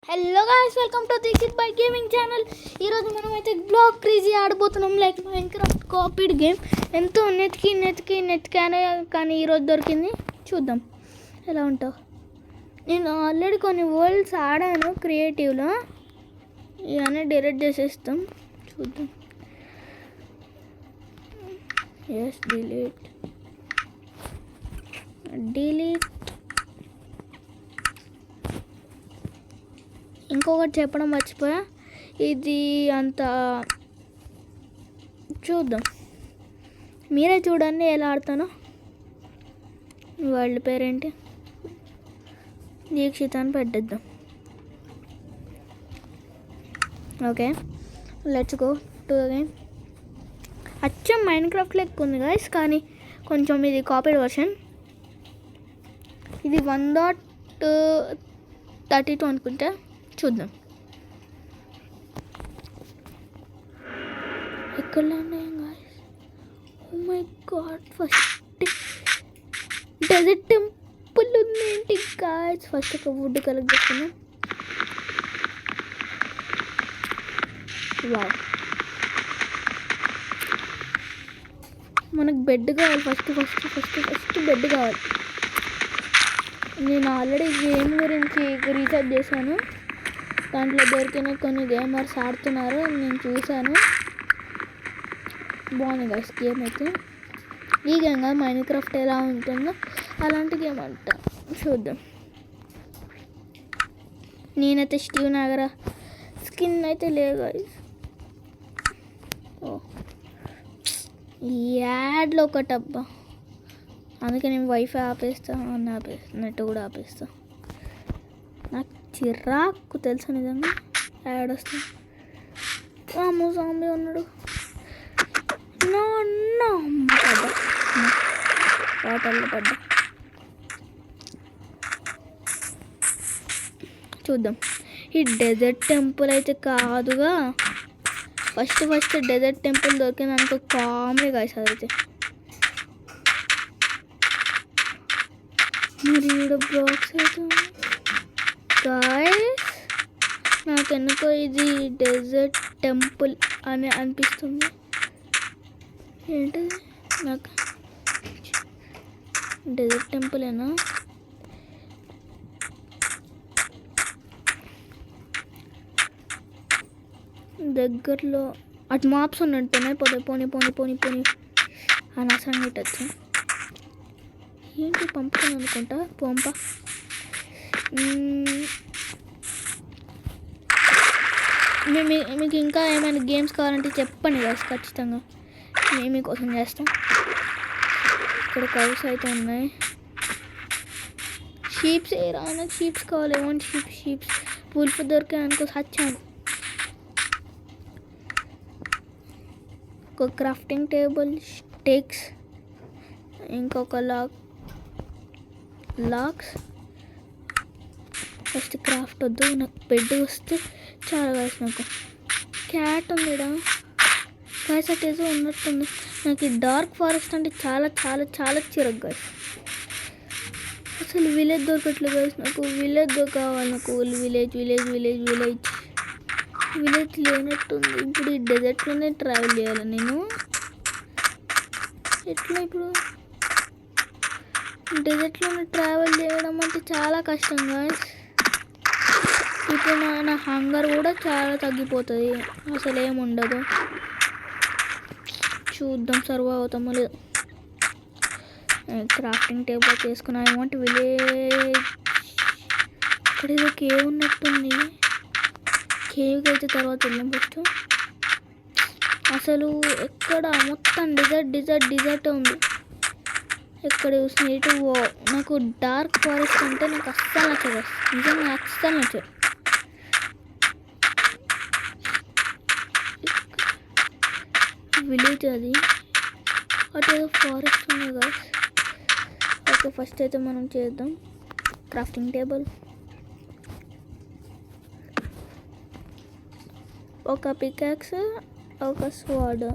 Hello guys, welcome to Dikshit by gaming channel. ఈరోజు మనం అయితే బ్లాక్ క్రేజీ ఆడబోతున్నాం. Like Minecraft copied game. ఎంతో నెత్తికాను, కానీ ఈరోజు దొరికింది. చూద్దాం ఎలా ఉంటావు. నేను ఆల్రెడీ కొన్ని వరల్డ్స్ ఆడాను క్రియేటివ్లో, ఇవన్నీ డిలీట్ చేసేస్తాం. చూద్దాం. Yes, delete. ఇంకొకటి చెప్పడం మర్చిపోయా, ఇది అంత చూద్దాం. మీరే చూడండి ఎలా ఆడతానో. వాళ్ళ పేరేంటి, దీక్షిత్ అని పెట్టేద్దాం. Okay, let's go to the game. అచ్చం మైన్క్రాఫ్ట్ లెక్క ఉంది గాయస్, కానీ కొంచెం ఇది కాపీడ్ వర్షన్. ఇది 1.32 అనుకుంటా. చూద్దాం ఎక్కడ ఉన్నాయి guys. Oh my God, first desert temple ఉంది ఏంటి గాయ్స్. ఫస్ట్ ఒక వుడ్ కలెక్ట్ చేస్తున్నాం. వావ్, మనకు బెడ్ కావాలి. ఫస్ట్ బెడ్ కావాలి. నేను ఆల్రెడీ గేమ్ గురించి రీసెర్చ్ చేశాను. దాంట్లో దొరికిన కొన్ని గేమర్స్ ఆడుతున్నారు, నేను చూశాను. బాగుంది గైస్ గేమ్ అయితే. ఈ గేమ్ కాదు, మైన్క్రాఫ్ట్ ఎలా ఉంటుందో అలాంటి గేమ్ అంట. చూద్దాం. నేనైతే స్టీవ్ నాగర స్కిన్ అయితే లేదు గైస్. ఓ, యాడ్లో ఒకటి అబ్బా, అందుకే నేను వైఫై ఆపేస్తా, నెట్ కూడా ఆపేస్తా. నాకు చిరాకు తెలుసు నిజంగా యాడ్ వస్తా. అమ్మో, సాంబీ ఉన్నాడు. వాటర్లో పడ్డా. చూద్దాం. ఈ డెజర్ట్ టెంపుల్ అయితే కాదుగా. ఫస్ట్ డెజర్ట్ టెంపుల్ దొరికింది అనుకో, కామెడీ గాయస్ అదైతే. మరి ఈడ బ్లాక్స్ అయితే గాయస్, నాకెందుకో ఇది డెజర్ట్ టెంపుల్ అని అనిపిస్తుంది. ఏంటిది, నాకు డెజర్ట్ టెంపులేనా? దగ్గరలో అటు మాప్స్ ఉన్నట్టున్నాయి. పోనీ అనవసరంగా ఇట్టచ్చు. ఏంటి పంపుతాను అనుకుంటా. పంప మీకు ఇంకా ఏమైనా గేమ్స్ కావాలంటే చెప్పండి గాయస్, ఖచ్చితంగా మేము మీకోసం చేస్తాం. ఇక్కడ కౌస్ అయితే ఉన్నాయి. షీప్స్ ఏరా, నాకు షీప్స్ కావాలి. ఏమంటే షీప్స్ పులుపు దొరికాయి అనుకో సచ్చాను. ఒక క్రాఫ్టింగ్ టేబుల్, స్టిక్స్, ఇంకొక లాక్స్. ఫస్ట్ క్రాఫ్ట్ వద్దు, నాకు బెడ్ వస్తే చాలా గాయస్. నాకు క్యాట్ ఉందిడా గాయస్, అటేదో ఉన్నట్టుంది. నాకు ఈ డార్క్ ఫారెస్ట్ అంటే చాలా చిరక్ గాయస్. అసలు విలేజ్ దొరకట్లేదు గాయస్. నాకు విలేజ్ కావాలి. నాకు విలేజ్ లేనట్టుంది. ఇప్పుడు ఈ డెజర్ట్లోనే ట్రావెల్ చేయాలి నేను. ఎట్లా ఇప్పుడు డెజర్ట్లోనే ట్రావెల్ చేయడం అంటే చాలా కష్టం గాయస్. ఇప్పుడు నా హంగర్ కూడా చాలా తగ్గిపోతుంది, అసలు ఏముండదు. చూద్దాం సర్వైవ్ అవుతామో లేదు. క్రాఫ్టింగ్ టేబుల్ చేసుకున్నా. ఏమంటే విలేజ్ ఇక్కడ ఏదో కేవ్ ఉన్నట్టుంది. కేవ్కి అయితే తర్వాత వెళ్ళాం. ఫస్ట్ అసలు ఎక్కడ మొత్తం డిజర్ట్ ఉంది. ఎక్కడ చూసిన ఇటు. నాకు డార్క్ ఫారెస్ట్ అంటే నాకు అస్సలు నచ్చదు, నిజంగా అస్సలు నచ్చదు. విలేజ్ అది, అటు ఏదో ఫారెస్ట్ ఉంది కదా. ఓకే, ఫస్ట్ అయితే మనం చేద్దాం. క్రాఫ్టింగ్ టేబుల్, ఒక పికాక్స్, ఒక స్వాడ్.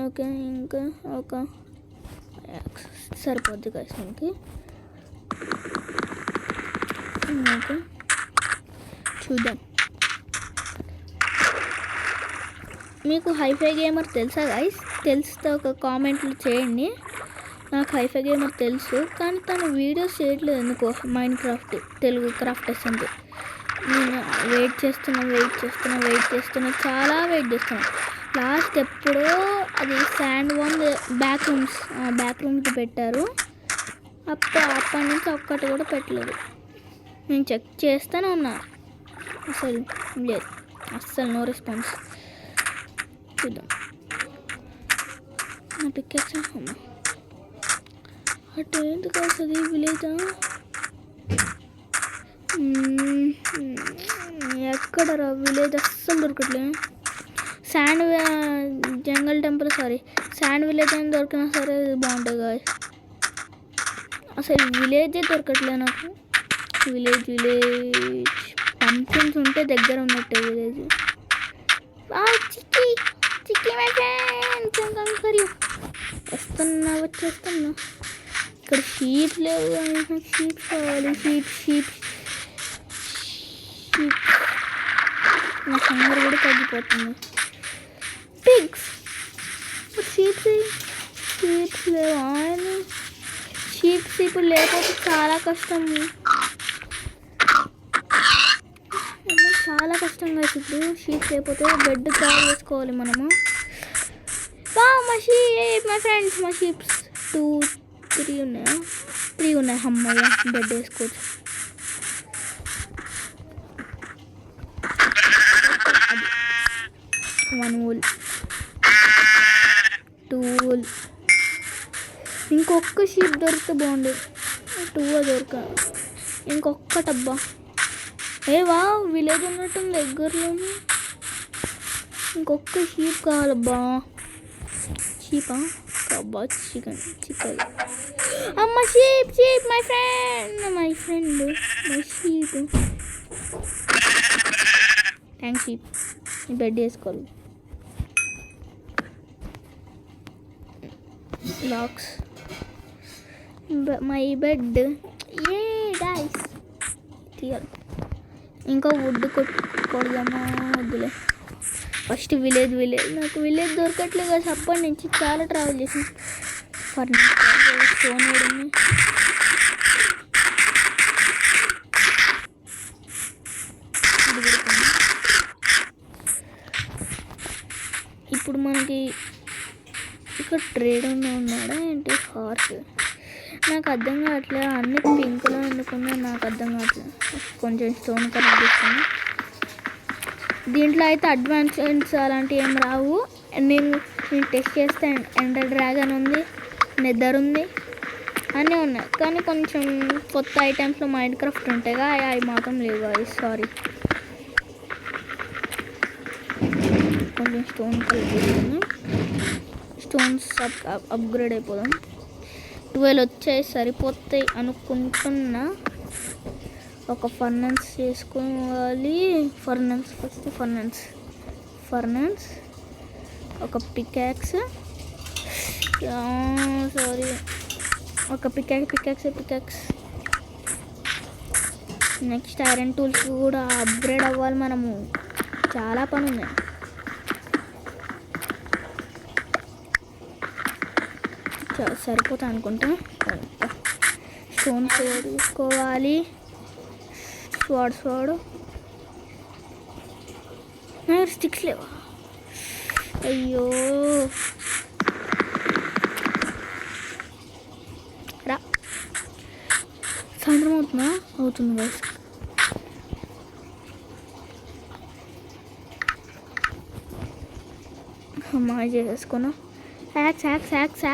ఓకే, ఇంకా ఒక సరిపోద్ది గాయస్ మనకి. ఓకే చూద్దాం. మీకు హైఫై గేమర్ తెలుసా గైస్? తెలిస్తే ఒక కామెంట్లు చేయండి. నాకు హైఫై గేమర్ తెలుసు, కానీ తను వీడియోస్ చేయట్లేదు ఎందుకో. మైన్క్రాఫ్ట్ తెలుగు క్రాఫ్టర్స్ అంటే నేను వెయిట్ చేస్తున్నా, చాలా వెయిట్ చేస్తున్నా. లాస్ట్ ఎప్పుడో అది శాండ్ వన్ బ్యాక్ రూమ్స్కి పెట్టారు. అప్పటి నుంచి ఒక్కటి కూడా పెట్టలేదు. నేను చెక్ చేస్తూనే ఉన్నా, అసలు లేదు, అస్సలు నో రెస్పాన్స్. చూద్దాం. నా పిక్చర్స్ అటు ఎందుకు వస్తుంది విలేజా? ఎక్కడరా విలేజ్? అస్సలు దొరకట్లేదు. శాండ్ విలేజ్ అని దొరికినా సరే బాగుంటుంది కదా. అసలు విలేజే దొరకట్లేదు నాకు. విలేజ్ పంపిన్స్ ఉంటే దగ్గర ఉన్నట్టే విలేజ్. చిక్కి మై ఫ్రెండ్స్, వచ్చేస్తున్నా. ఇక్కడ షీప్ లేవు, షీప్ కావాలి. షీప్ నా హంగర్ కూడా తగ్గిపోతుంది. పిగ్స్, షీప్స్ లేవు. షీప్స్ ఇప్పుడు లేకపోతే చాలా కష్టం కదా. ఇప్పుడు షీప్స్ లేకపోతే బెడ్ తయారు చేసుకోవాలి మనము. మై ఫ్రెండ్స్, మా షీప్స్ 3 ఉన్నాయి. అమ్మయ్య, బెడ్ వేసుకోవచ్చు. One wool, 2 wool. ఇంకొక షీప్ దొరికితే బాగుండేది. 2 దొరక, ఇంకొక్కటబ్బా. వా విలేజ్ ఉన్నట్టుంది దగ్గరలోనే. ఇంకొక షీప్ కావాలబ్బా. షీపా అబ్బా, చికెన్. అమ్మ sheep, my friend sheep. Thanks sheep. Bed వేసుకోవాలి. Lakhs my bed. గైస్ తీయాలి. ఇంకా వుడ్ కొడదామా? వద్దులే, ఫస్ట్ విలేజ్. నాకు విలేజ్ దొరకట్లేదు కదా. అప్పటి నుంచి చాలా ట్రావెల్ చేసి స్టోన్ వేడింది. ఇప్పుడు మనకి ఇక్కడ ట్రేడ్ ఉన్నాడా ఏంటి? హార్స్ నాకు అర్థం కావట్లేదు. అన్ని పింక్లో ఎందుకున్నా నాకు అర్థం కావట్లేదు. కొంచెం స్టోన్ కలెక్ట్ చేస్తాను. దీంట్లో అయితే అడ్వాన్స్మెంట్స్ అలాంటివి ఏం రావు. నేను టెస్ట్ చేస్తే ఎండర్ డ్రాగన్ ఉంది, నెదర్ ఉంది, అన్నీ ఉన్నాయి. కానీ కొంచెం కొత్త ఐటమ్స్లో మైన్క్రాఫ్ట్ ఉంటాయి కదా, అవి మాత్రం లేవు. అవి సారీ. కొంచెం స్టోన్ కలెక్ట్ చేస్తాను. స్టోన్స్ అప్గ్రేడ్ అయిపోదాం. 12 వచ్చాయి, సరిపోతాయి అనుకుంటున్నా. ఒక ఫర్నెన్స్ చేసుకోవాలి. ఫర్నెన్స్, ఒక పికాక్స్, సారీ, ఒక పికాక్స్. నెక్స్ట్ ఐరన్ టూల్స్ కూడా అప్గ్రేడ్ అవ్వాలి. మనము చాలా పని ఉంది. సరిపోతా అనుకుంటా. స్టోన్స్ తీసుకోవాలి. స్వాడ్ స్టిక్స్ లేవా? అయ్యో, రా. సాయంత్రం అవుతుంది గైస్. అమ్మా చేసేసుకున్నా. యాక్స్.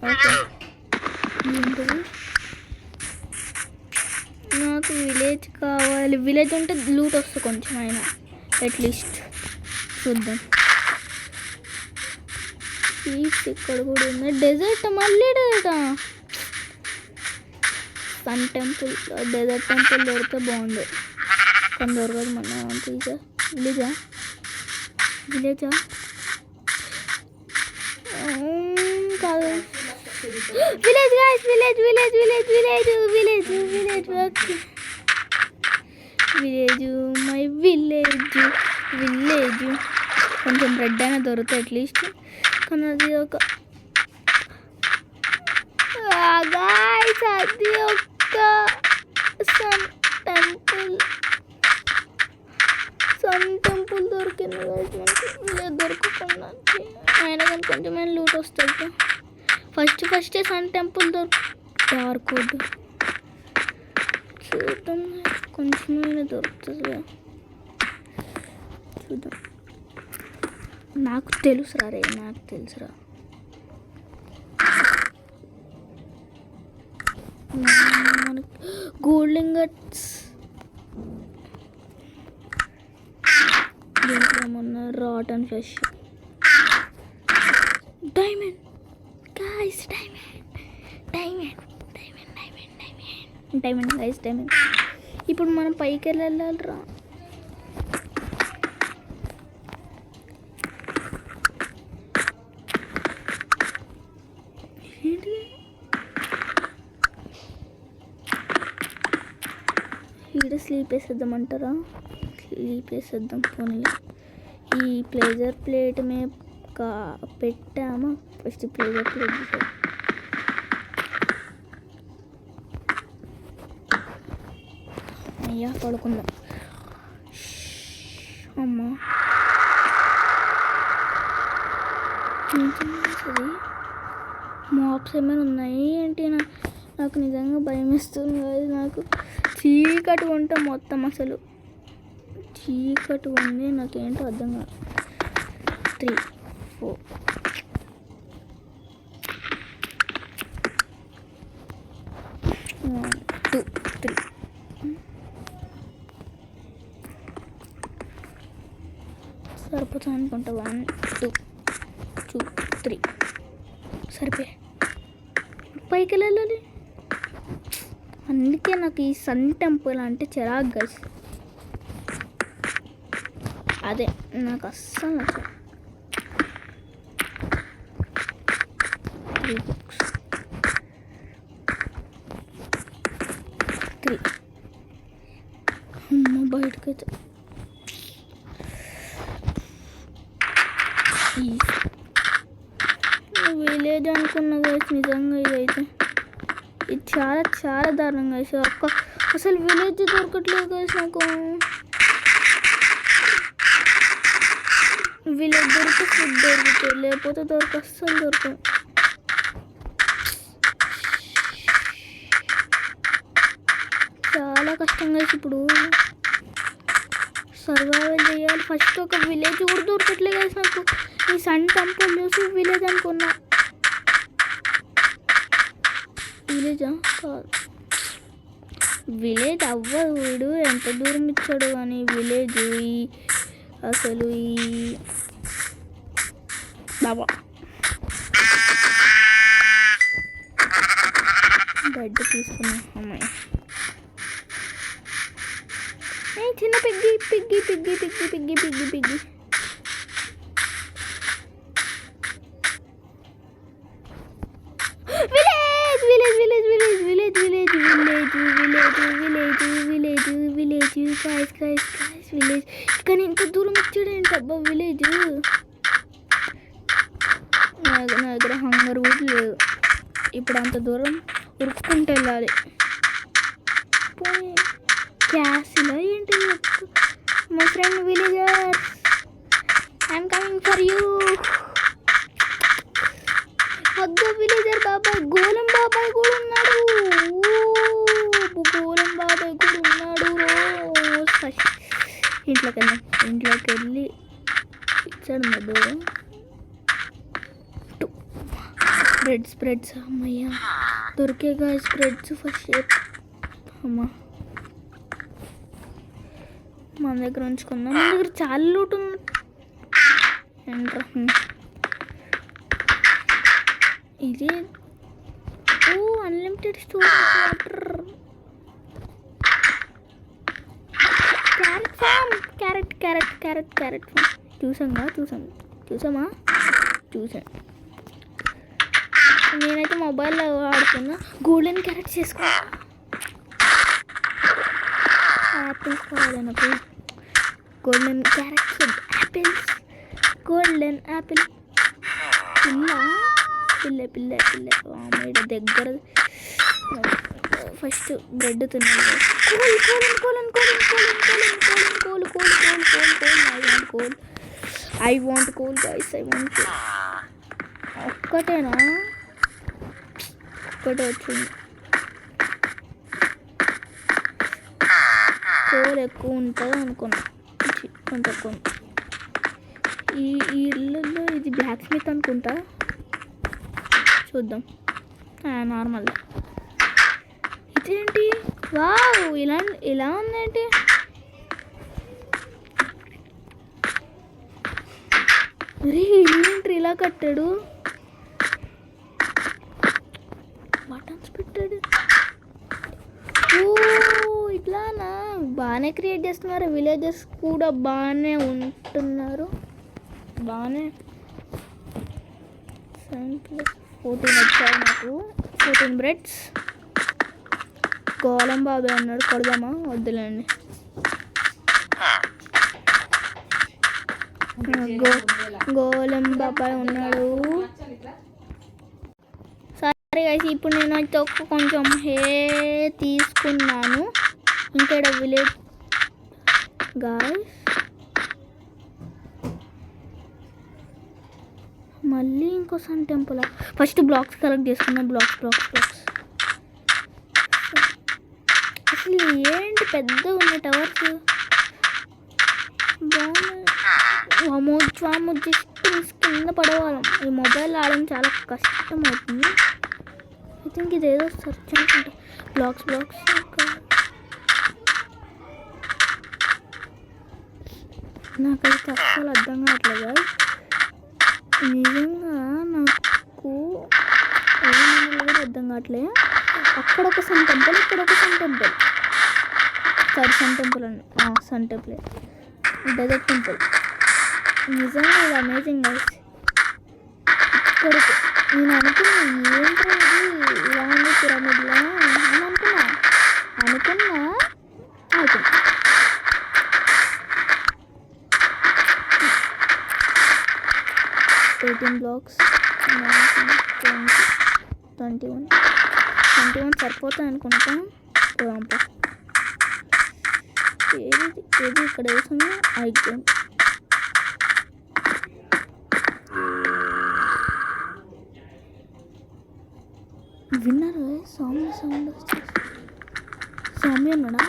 ఓకే, ఏంటిది? నాకు విలేజ్ కావాలి. విలేజ్ అంటే లూట్ వస్తుంది కొంచెం అయినా, అట్లీస్ట్. చూద్దాం. షీప్స్ ఇక్కడ కూడా ఉన్నాయి. డెజర్ట్, మళ్ళీ డెజర్టా? సన్ టెంపుల్, డెజర్ట్ టెంపుల్ దొరికితే బాగుంది. కానీ దొరకదు. మన విలేజా? విలేజా కాదు, village guys, village village village village village village okay village my village village. కొంచెం బ్రెడ్ అయినా దొరుకుతాయి అట్లీస్ట్, కానీ అది ఒక గాయ్స్ అది ఒక సన్ టెంపుల్ దొరికింది గాయ్స్ మనకి. లేదు దొరకకుండా అయినా కానీ కొంచెమైనా లూట్ వస్తుంది. First sun temple dark wood చూద్దాం, కొంచెమైనా దొరుకుతుంది చూద్దాం. నాకు తెలుసురా మనకి గోల్డ్ ఇంగట్స్ దీంట్లో మొన్న rotten fish, diamond guys, diamond guys, diamond. ఇప్పుడు మనం పైకి వెళ్ళాలిరా. ఏంటి ఇక్కడ స్లీప్ వేసేద్దామంటారా? స్లీప్ వేసేద్దాం పోనీ. ఈ ప్లేజర్ ప్లేట్ మేము పెట్టామా? ఫస్ట్ ప్లేజర్ ప్లేట్ చేసాం. అయ్యా పడుకుందాం. అమ్మా మాప్స్ ఏమైనా ఉన్నాయి ఏంటి? నాకు నిజంగా భయం వేస్తుంది. నాకు చీకటి ఉంటే మొత్తం అసలు చీకటి ఉంది, నాకేంటో అర్థం కాదు. 3 4 1 2 3 సరిపోతుంది అనుకుంటా. 1 2 2 3 సరిపోయి పైకి వెళ్ళాలి. అందుకే నాకు ఈ సన్ టెంపుల్ అంటే చిరాకు గైస్. అదే నాకు అస్సలు నచ్చదు. 3 books 3 అమ్మ బయటకైతే విలేజ్ అనుకున్నా గైస్. నిజంగా ఇదైతే ఇది చాలా చాలా దారుణంగా గైస్. అసలు విలేజ్ దొరకట్లేదు గైస్ నాకు. విలేజ్ దొరికితే ఫుడ్ దొరుకుతుంది, లేకపోతే అస్సలు దొరకదు. చాలా కష్టం గైస్ ఇప్పుడు సర్వైవల్ చేయాలి. ఫస్ట్ ఒక విలేజ్ కూడా దొరకట్లేదు గైస్ నాకు. ఈ సన్ టెంపుల్ చూసి విలేజ్ అనుకున్నా. విలేజా కాదు, విలేజ్ అవ్వదు. వీడు ఎంత దూరం ఇచ్చాడు కానీ విలేజ్ అసలు ఈ బాబా బెడ్ తీసుకున్నా. అమ్మాయి చిన్న piggy piggy piggy piggy piggy piggy piggy village village village village village village village village village village village guys guys guys village. కానీ ఇంత దూరం వచ్చాడేంటి అబ్బా విలేజ్. నా దగ్గర హంగర్ కూడా లేదు. ఇప్పుడు అంత దూరం ఉరుక్కుంటూ వెళ్ళాలి. పోయి క్యాసిలో ఏంటి? My friend villagers, I'm coming for you. అగ్గో విలేజర్ బాబాయ్, గోలం బాబాయ్ కూడా ఉన్నాడు. గోలం బాబాయ్ కూడా ఉన్నాడు. ఇంట్లోకి వెళ్ళి ఇచ్చాడు మధ్య స్ప్రెడ్స్ అమ్మయ్యా దొరికేగా స్ప్రెడ్స్ ఫస్ట్. అమ్మా మన దగ్గర ఉంచుకుందాం. మన దగ్గర చాలా లూట్ ఉంది. ఇది unlimited store water. Carrot farm, carrot carrot carrot carrot farm. చూసామా. నేనైతే మొబైల్లో ఆడుతున్నా. గోల్డెన్ క్యారెట్స్ చేసుకో. యాపిల్స్ కావాలి నాకు. Golden carrots, apples, golden apple. పిల్ల మేడ దగ్గర. ఫస్ట్ బ్రెడ్ తిన్నాను. I want coal guys. ఒక్కటే వచ్చింది. కోల్ ఎక్కువ ఉంటుంది అనుకున్నా, కొంచెం తక్కువ. ఈ ఇళ్ళల్లో ఇది బ్లాక్ స్మిత్ అనుకుంటా. చూద్దాం. నార్మల్. ఇదేంటి? వావ్, ఇలా ఉందేంటి? అరే ఏంటి ఇలా కట్టాడు? బటన్స్ పెట్టాడు. ఓ ఇట్లానా? బాగానే క్రియేట్ చేస్తున్నారు. విలేజెస్ కూడా బాగానే ఉంటున్నారు. బాగానే 7+14 వచ్చాయి నాకు. 14 బ్రెడ్స్. గోలం బాబాయ్ అన్నాడు. కొడదామా? వద్దులేండి. గోలం బాబాయ్ ఉన్నాడు. సరే గైస్, ఇప్పుడు నేను అయితే కొంచెం హే తీసుకున్నాను. ఇంకా విలేజ్ గాయస్. మళ్ళీ ఇంకో sun temple. First blocks collect చేసుకున్నాం. బ్లాక్స్ అసలు ఏంటి పెద్దగా ఉన్నాయి టవర్స్. బాగున్నాయి. జస్ట్ కింద పడవాళ్ళం. ఈ మొబైల్ ఆడడం చాలా కష్టం అవుతుంది. ఐ థింక్ ఇదేదో సర్చ్ అనుకుంటా. బ్లాక్స్ నాకైతే అస్సలు అర్థం కావట్లేదు. నిజంగా నాకు ఏమన్నా కూడా అర్థం కావట్లేదు. అక్కడ ఒక సన్ టెంపుల్, ఇక్కడ ఒక సన్ టెంపుల్. సన్ టెంపుల్ అండి. Sun temple, desert temple. నిజంగా ఇది అమేజింగ్ గైస్. ఇక్కడికి నేను అనుకున్నా ఏంటో ఇది ఇలా ఉంది పిరమిడ్లా అని అనుకున్నా. 18 బ్లాక్స్, 21 సరిపోతాయి అనుకుంటా. ఏది ఇక్కడ వేసింది? ఐగన్. విన్నారు? సౌండ్ స్వామి ఉన్నాడా?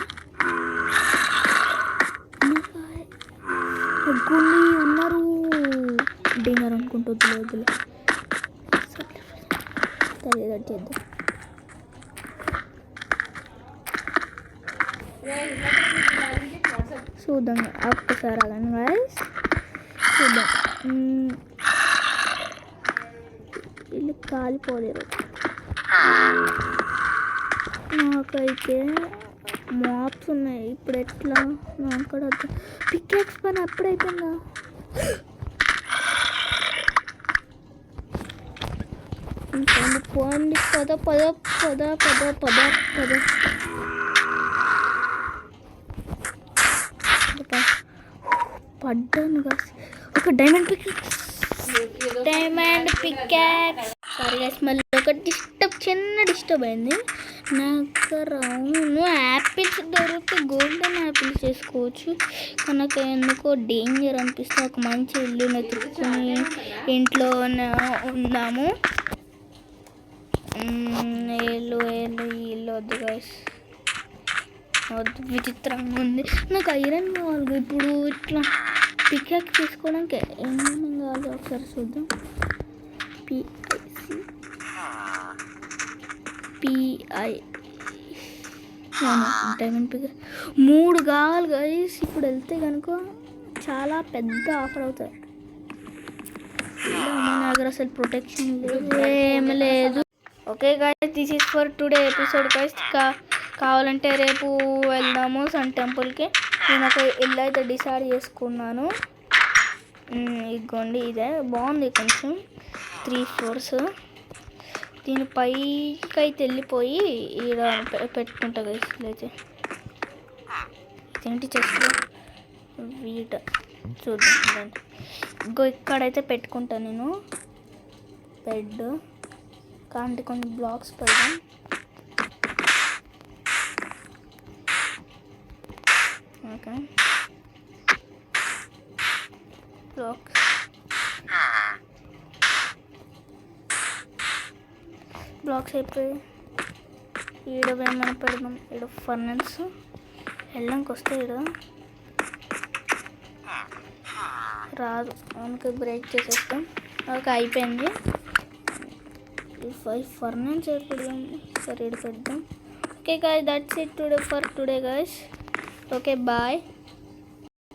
గుండి ఉన్నారు. డిన్నర్ అనుకుంటూ వద్దులే. చేద్దాం. చూద్దాం ఒక్కసారి అలానే గైస్. చూద్దాం. వీళ్ళు కాలిపోలేరు. నాకైతే మాప్స్ ఉన్నాయి. ఇప్పుడు ఎట్లా? నాకు కూడా పిక్యాక్స్ పని అప్పుడైపోయిందా? పోండి. పద పడ్డాను కాసి. ఒక డైమండ్ పిక్యాక్స్. సారీ గైస్, మళ్ళీ ఒక చిన్న డిస్టర్బ్ అయింది. నాకు అవును యాపిల్స్ దొరికితే గోల్డెన్ యాపిల్స్ చేసుకోవచ్చు. నాకు ఎందుకో డేంజర్ అనిపిస్తే ఒక మంచి ఇల్లు నెతుక్కుని ఇంట్లో ఉందాము. ఇల్లు వద్దు గైస్, వద్దు. విచిత్రంగా ఉంది. నాకు ఐరన్ కావాలి ఇప్పుడు. ఇట్లా పిక్యాక్ చేసుకోవడానికి ఏమేమి కావాలి ఒకసారి చూద్దాం. పిఐ డైమండ్ పిక్ 3 కావాలి గైస్. ఇప్పుడు వెళ్తే కనుక చాలా పెద్ద ఆఫర్ అవుతాయి. మన దగ్గర అసలు ప్రొటెక్షన్ ఏమి లేదు. Okay guys, this is for today episode guys. కావాలంటే రేపు వెళ్దాము సన్ టెంపుల్కి. నేను ఒక ఇల్లు అయితే డిసైడ్ చేసుకున్నాను. ఇదిగోండి ఇదే బాగుంది కొంచెం 3 floors. దీని పైకి అయితే వెళ్ళిపోయి ఈడ పెట్టుకుంటా గైస్. అయితే ఇదేంటి చెస్ట్లో వీట చూద్దాం. ఇంకో ఇక్కడైతే పెట్టుకుంటా నేను బెడ్. కానీ కొన్ని బ్లాక్స్ పెడదాం. ఓకే బ్లాక్స్ అయిపోయి ఈడ ఏమైనా పెడదాం. ఈడ ఫర్నెన్స్ వెళ్ళడానికి వస్తే ఈడ రాదు అందుకే బ్రేక్ చేసేస్తాం. ఓకే అయిపోయింది. ఫర్నెన్స్ పెడదాం. సరే ఈడ పెడదాం. Okay guys, that's it today for today guys. Okay bye.